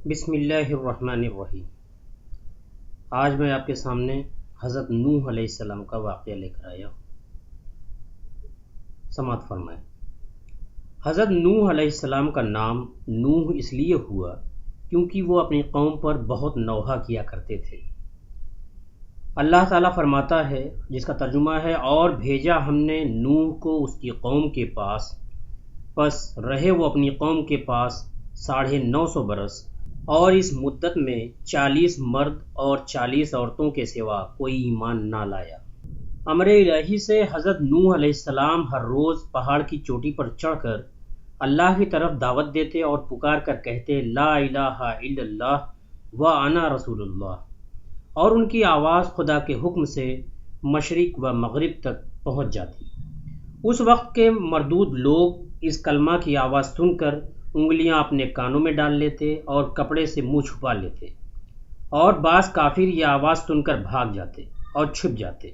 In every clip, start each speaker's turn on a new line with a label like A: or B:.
A: بسم اللہ الرحمن الرحیم۔ آج میں آپ کے سامنے حضرت نوح علیہ السلام کا واقعہ لے کر آیا ہوں۔ سماعت فرمائیں۔ حضرت نوح علیہ السلام کا نام نوح اس لیے ہوا کیونکہ وہ اپنی قوم پر بہت نوحہ کیا کرتے تھے۔ اللہ تعالیٰ فرماتا ہے، جس کا ترجمہ ہے، اور بھیجا ہم نے نوح کو اس کی قوم کے پاس، پس رہے وہ اپنی قوم کے پاس 950 برس، اور اس مدت میں 40 مرد اور 40 عورتوں کے سوا کوئی ایمان نہ لایا۔ امر الہی سے حضرت نوح علیہ السلام ہر روز پہاڑ کی چوٹی پر چڑھ کر اللہ کی طرف دعوت دیتے اور پکار کر کہتے لا الہ الا اللہ وانا رسول اللہ، اور ان کی آواز خدا کے حکم سے مشرق و مغرب تک پہنچ جاتی۔ اس وقت کے مردود لوگ اس کلمہ کی آواز سن کر انگلیاں اپنے کانوں میں ڈال لیتے اور کپڑے سے منہ چھپا لیتے، اور بعض کافر یہ آواز سن کر بھاگ جاتے اور چھپ جاتے۔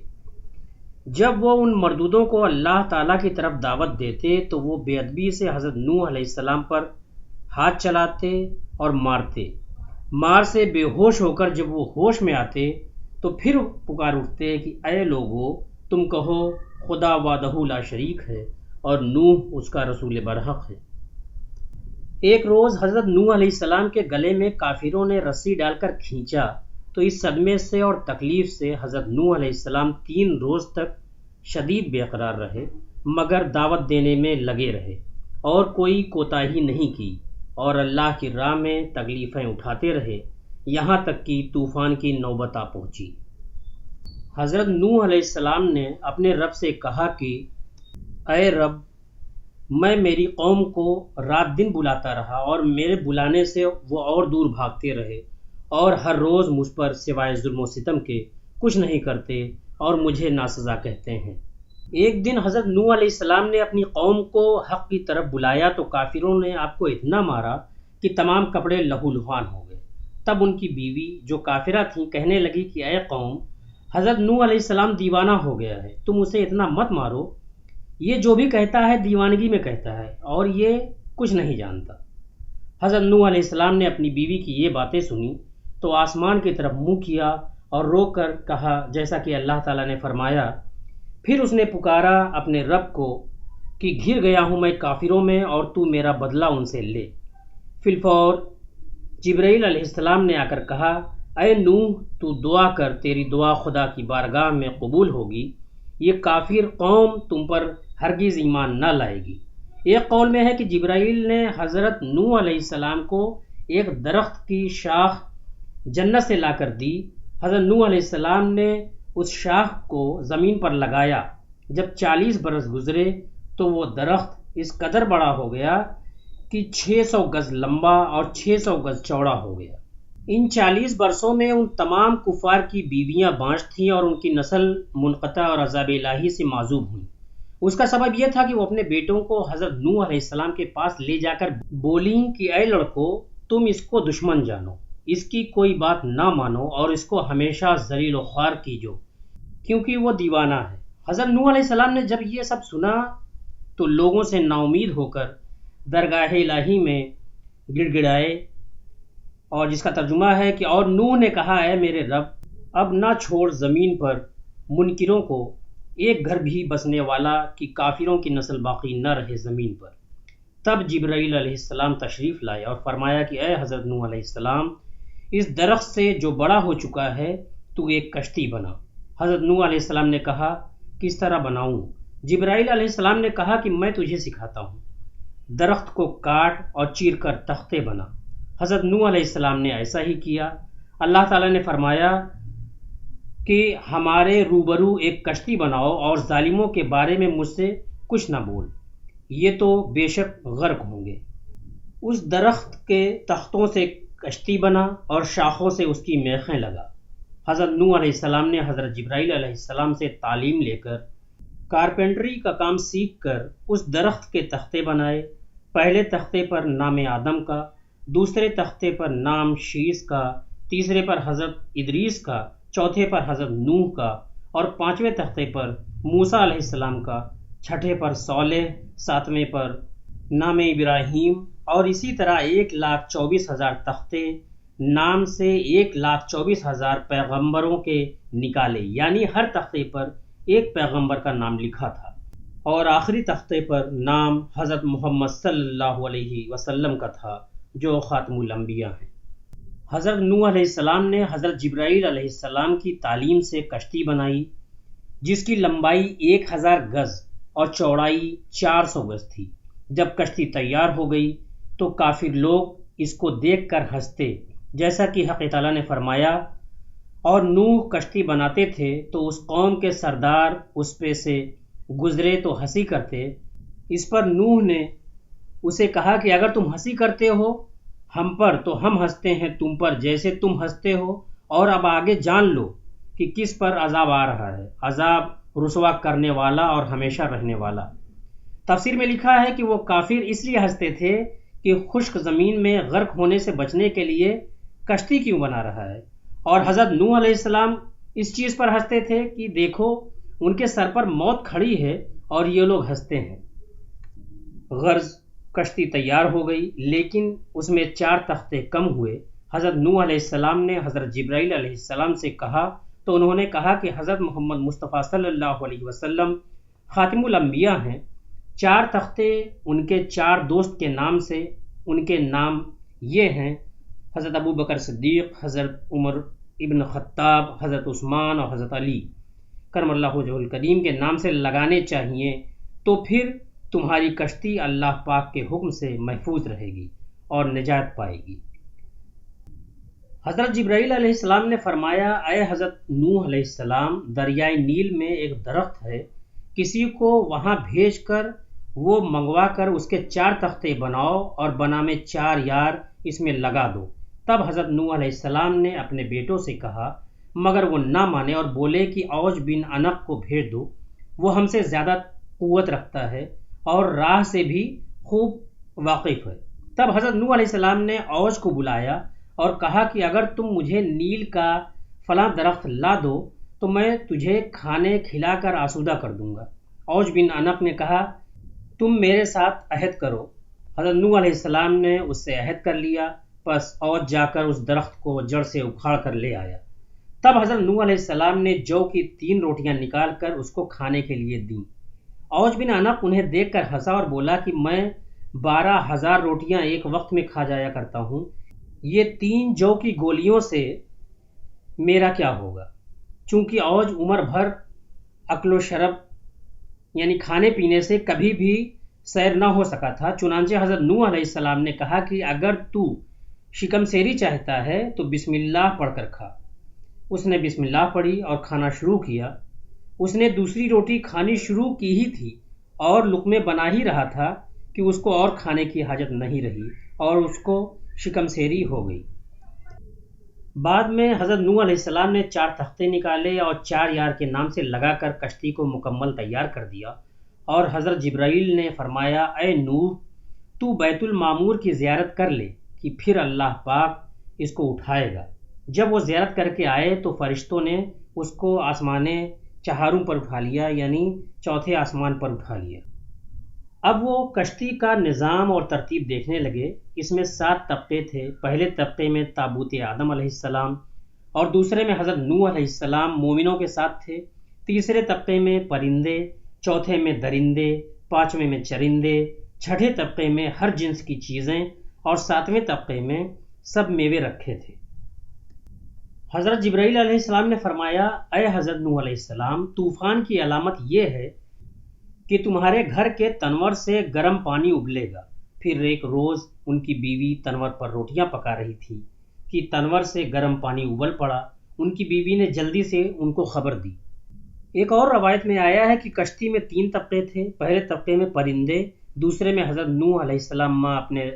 A: جب وہ ان مردودوں کو اللہ تعالیٰ کی طرف دعوت دیتے تو وہ بے ادبی سے حضرت نوح علیہ السلام پر ہاتھ چلاتے اور مارتے۔ مار سے بے ہوش ہو کر جب وہ ہوش میں آتے تو پھر پکار اٹھتے کہ اے لوگو، تم کہو خدا وحدہ لا شریک ہے اور نوح اس کا رسول برحق ہے۔ ایک روز حضرت نوح علیہ السلام کے گلے میں کافروں نے رسی ڈال کر کھینچا تو اس صدمے سے اور تکلیف سے حضرت نوح علیہ السلام 3 روز تک شدید بے قرار رہے، مگر دعوت دینے میں لگے رہے اور کوئی کوتاہی نہیں کی، اور اللہ کی راہ میں تکلیفیں اٹھاتے رہے، یہاں تک کہ طوفان کی نوبت آ پہنچی۔ حضرت نوح علیہ السلام نے اپنے رب سے کہا کہ اے رب، میں میری قوم کو رات دن بلاتا رہا اور میرے بلانے سے وہ اور دور بھاگتے رہے، اور ہر روز مجھ پر سوائے ظلم و ستم کے کچھ نہیں کرتے اور مجھے ناسزا کہتے ہیں۔ ایک دن حضرت نوح علیہ السلام نے اپنی قوم کو حق کی طرف بلایا تو کافروں نے آپ کو اتنا مارا کہ تمام کپڑے لہو لہان ہو گئے۔ تب ان کی بیوی جو کافرہ تھیں کہنے لگی کہ اے قوم، حضرت نوح علیہ السلام دیوانہ ہو گیا ہے، تم اسے اتنا مت مارو، یہ جو بھی کہتا ہے دیوانگی میں کہتا ہے اور یہ کچھ نہیں جانتا۔ حضرت نوح علیہ السلام نے اپنی بیوی کی یہ باتیں سنی تو آسمان کی طرف منہ کیا اور رو کر کہا جیسا کہ اللہ تعالیٰ نے فرمایا۔ پھر اس نے پکارا اپنے رب کو کہ گھر گیا ہوں میں کافروں میں، اور تو میرا بدلہ ان سے لے۔ فی الفور جبرائیل علیہ السلام نے آ کر کہا اے نوح، تو دعا کر، تیری دعا خدا کی بارگاہ میں قبول ہوگی، یہ کافر قوم تم پر ہرگز ایمان نہ لائے گی۔ ایک قول میں ہے کہ جبرائیل نے حضرت نوح علیہ السلام کو ایک درخت کی شاخ جنت سے لا کر دی۔ حضرت نوح علیہ السلام نے اس شاخ کو زمین پر لگایا۔ جب 40 برس گزرے تو وہ درخت اس قدر بڑا ہو گیا کہ 600 گز لمبا اور 600 گز چوڑا ہو گیا۔ ان 40 برسوں میں ان تمام کفار کی بیویاں بانجھ تھیں اور ان کی نسل منقطع اور عذاب الہی سے معذوب ہوئیں۔ اس کا سبب یہ تھا کہ وہ اپنے بیٹوں کو حضرت نوح علیہ السلام کے پاس لے جا کر بولیں کہ اے لڑکو، تم اس کو دشمن جانو، اس کی کوئی بات نہ مانو اور اس کو ہمیشہ ذلیل و خوار کیجو، کیونکہ وہ دیوانہ ہے۔ حضرت نوح علیہ السلام نے جب یہ سب سنا تو لوگوں سے نا امید ہو کر درگاہ الہی میں گڑ گڑائے، اور جس کا ترجمہ ہے کہ اور نوح نے کہا اے میرے رب، اب نہ چھوڑ زمین پر منکروں کو ایک گھر بھی بسنے والا کہ کافروں کی نسل باقی نہ رہے زمین پر۔ تب جبرائیل علیہ السلام تشریف لائے اور فرمایا کہ اے حضرت نوح علیہ السلام، اس درخت سے جو بڑا ہو چکا ہے تو ایک کشتی بنا۔ حضرت نوح علیہ السلام نے کہا کس طرح بناؤں؟ جبرائیل علیہ السلام نے کہا کہ میں تجھے سکھاتا ہوں۔ درخت کو کاٹ اور چیر کر تختے بنا۔ حضرت نوح علیہ السلام نے ایسا ہی کیا۔ اللہ تعالیٰ نے فرمایا کہ ہمارے روبرو ایک کشتی بناؤ اور ظالموں کے بارے میں مجھ سے کچھ نہ بول، یہ تو بے شک غرق ہوں گے۔ اس درخت کے تختوں سے کشتی بنا اور شاخوں سے اس کی میخیں لگا۔ حضرت نوح علیہ السلام نے حضرت جبرائیل علیہ السلام سے تعلیم لے کر کارپینٹری کا کام سیکھ کر اس درخت کے تختے بنائے۔ پہلے تختے پر نام آدم کا، دوسرے تختے پر نام شیس کا، تیسرے پر حضرت ادریس کا، چوتھے پر حضرت نوح کا، اور 5ویں تختے پر موسیٰ علیہ السلام کا، 6ٹھے پر صالح، 7ویں پر نام ابراہیم، اور اسی طرح 1,24,000 تختے نام سے 1,24,000 پیغمبروں کے نکالے، یعنی ہر تختے پر ایک پیغمبر کا نام لکھا تھا، اور آخری تختے پر نام حضرت محمد صلی اللہ علیہ وسلم کا تھا جو خاتم الانبیاء ہیں۔ حضرت نوح علیہ السلام نے حضرت جبرائیل علیہ السلام کی تعلیم سے کشتی بنائی جس کی لمبائی 1000 گز اور چوڑائی 400 گز تھی۔ جب کشتی تیار ہو گئی تو کافر لوگ اس کو دیکھ کر ہنستے، جیسا کہ حق تعالیٰ نے فرمایا، اور نوح کشتی بناتے تھے تو اس قوم کے سردار اس پہ سے گزرے تو ہنسی کرتے۔ اس پر نوح نے اسے کہا کہ اگر تم ہنسی کرتے ہو ہم پر تو ہم ہنستے ہیں تم پر جیسے تم ہنستے ہو، اور اب آگے جان لو کہ کس پر عذاب آ رہا ہے، عذاب رسوا کرنے والا اور ہمیشہ رہنے والا۔ تفسیر میں لکھا ہے کہ وہ کافر اس لیے ہنستے تھے کہ خشک زمین میں غرق ہونے سے بچنے کے لیے کشتی کیوں بنا رہا ہے، اور حضرت نوح علیہ السلام اس چیز پر ہنستے تھے کہ دیکھو ان کے سر پر موت کھڑی ہے اور یہ لوگ ہنستے ہیں۔ غرض کشتی تیار ہو گئی، لیکن اس میں 4 تختے کم ہوئے۔ حضرت نوح علیہ السلام نے حضرت جبرائیل علیہ السلام سے کہا تو انہوں نے کہا کہ حضرت محمد مصطفیٰ صلی اللہ علیہ وسلم خاتم الانبیاء ہیں۔ 4 تختے ان کے 4 دوست کے نام سے، ان کے نام یہ ہیں: حضرت ابو بکر صدیق، حضرت عمر ابن خطاب، حضرت عثمان اور حضرت علی کرم اللہ وجہہ الکریم کے نام سے لگانے چاہیے، تو پھر تمہاری کشتی اللہ پاک کے حکم سے محفوظ رہے گی اور نجات پائے گی۔ حضرت جبرائیل علیہ السلام نے فرمایا، اے حضرت نوح علیہ السلام، دریائے نیل میں ایک درخت ہے، کسی کو وہاں بھیج کر وہ منگوا کر اس کے 4 تختے بناؤ اور بنا میں 4 یار اس میں لگا دو۔ تب حضرت نوح علیہ السلام نے اپنے بیٹوں سے کہا، مگر وہ نہ مانے اور بولے کہ اوج بن عنق کو بھیج دو، وہ ہم سے زیادہ قوت رکھتا ہے اور راہ سے بھی خوب واقف ہے۔ تب حضرت نوح علیہ السلام نے اوج کو بلایا اور کہا کہ اگر تم مجھے نیل کا فلاں درخت لا دو تو میں تجھے کھانے کھلا کر آسودہ کر دوں گا۔ اوج بن عنق نے کہا، تم میرے ساتھ عہد کرو۔ حضرت نوح علیہ السلام نے اس سے عہد کر لیا، پس اوج جا کر اس درخت کو جڑ سے اکھاڑ کر لے آیا۔ تب حضرت نوح علیہ السلام نے جو کی 3 روٹیاں نکال کر اس کو کھانے کے لیے دیں۔ اوج بن عنق انہیں دیکھ کر ہنسا اور بولا کہ میں 12,000 روٹیاں ایک وقت میں کھا جایا کرتا ہوں، یہ 3 جو کی گولیوں سے میرا کیا ہوگا؟ چونکہ اوج عمر بھر اکل و شرب یعنی کھانے پینے سے کبھی بھی سیر نہ ہو سکا تھا، چنانچہ حضرت نوح علیہ السلام نے کہا کہ اگر تو شکم سیری چاہتا ہے تو بسم اللہ پڑھ کر کھا۔ اس نے بسم اللہ پڑھی اور کھانا شروع کیا۔ اس نے دوسری روٹی کھانی شروع کی ہی تھی اور لقمے بنا ہی رہا تھا کہ اس کو اور کھانے کی حاجت نہیں رہی اور اس کو شکم سیری ہو گئی۔ بعد میں حضرت نوح علیہ السلام نے 4 تختے نکالے اور 4 یار کے نام سے لگا کر کشتی کو مکمل تیار کر دیا، اور حضرت جبرائیل نے فرمایا، اے نوح، تو بیت المعمور کی زیارت کر لے کہ پھر اللہ پاک اس کو اٹھائے گا۔ جب وہ زیارت کر کے آئے تو فرشتوں نے اس کو آسمان چہاروں پر اٹھا لیا، یعنی 4تھے آسمان پر اٹھا لیا۔ اب وہ کشتی کا نظام اور ترتیب دیکھنے لگے۔ اس میں 7 طبقے تھے۔ پہلے طبقے میں تابوت آدم علیہ السلام، اور دوسرے میں حضرت نوح علیہ السلام مومنوں کے ساتھ تھے۔ تیسرے طبقے میں پرندے، چوتھے میں درندے، 5ویں میں چرندے، 6ٹھے طبقے میں ہر جنس کی چیزیں، اور 7ویں طبقے میں سب میوے رکھے تھے۔ حضرت جبرائیل علیہ السلام نے فرمایا، اے حضرت نوح علیہ السلام، طوفان کی علامت یہ ہے کہ تمہارے گھر کے تنور سے گرم پانی ابلے گا۔ پھر ایک روز ان کی بیوی تنور پر روٹیاں پکا رہی تھی کہ تنور سے گرم پانی ابل پڑا۔ ان کی بیوی نے جلدی سے ان کو خبر دی۔ ایک اور روایت میں آیا ہے کہ کشتی میں 3 طبقے تھے۔ پہلے طبقے میں پرندے، دوسرے میں حضرت نوح علیہ السلام ماں اپنے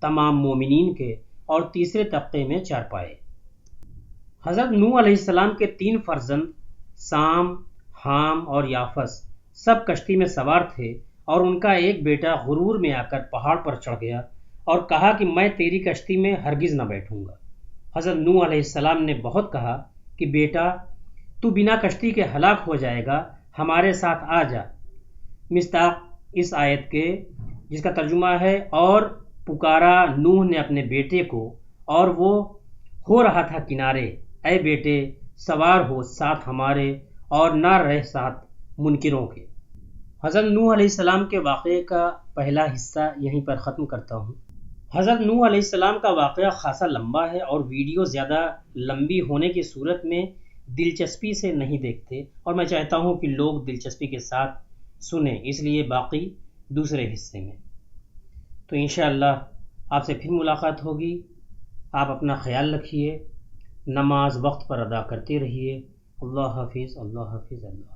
A: تمام مومنین کے، اور تیسرے طبقے میں چارپائے۔ حضرت نوح علیہ السلام کے 3 فرزند سام، حام اور یافس سب کشتی میں سوار تھے، اور ان کا ایک بیٹا غرور میں آ کر پہاڑ پر چڑھ گیا اور کہا کہ میں تیری کشتی میں ہرگز نہ بیٹھوں گا۔ حضرت نوح علیہ السلام نے بہت کہا کہ بیٹا، تو بنا کشتی کے ہلاک ہو جائے گا، ہمارے ساتھ آ جا۔ مصداق اس آیت کے جس کا ترجمہ ہے، اور پکارا نوح نے اپنے بیٹے کو اور وہ ہو رہا تھا کنارے، اے بیٹے سوار ہو ساتھ ہمارے اور نہ رہ ساتھ منکروں کے۔ حضرت نوح علیہ السلام کے واقعے کا پہلا حصہ یہیں پر ختم کرتا ہوں۔ حضرت نوح علیہ السلام کا واقعہ خاصا لمبا ہے اور ویڈیو زیادہ لمبی ہونے کی صورت میں دلچسپی سے نہیں دیکھتے، اور میں چاہتا ہوں کہ لوگ دلچسپی کے ساتھ سنیں، اس لیے باقی دوسرے حصے میں۔ تو انشاءاللہ آپ سے پھر ملاقات ہوگی۔ آپ اپنا خیال رکھیے، نماز وقت پر ادا کرتے رہیے۔ اللہ حافظ، اللہ حافظ، اللہ حافظ۔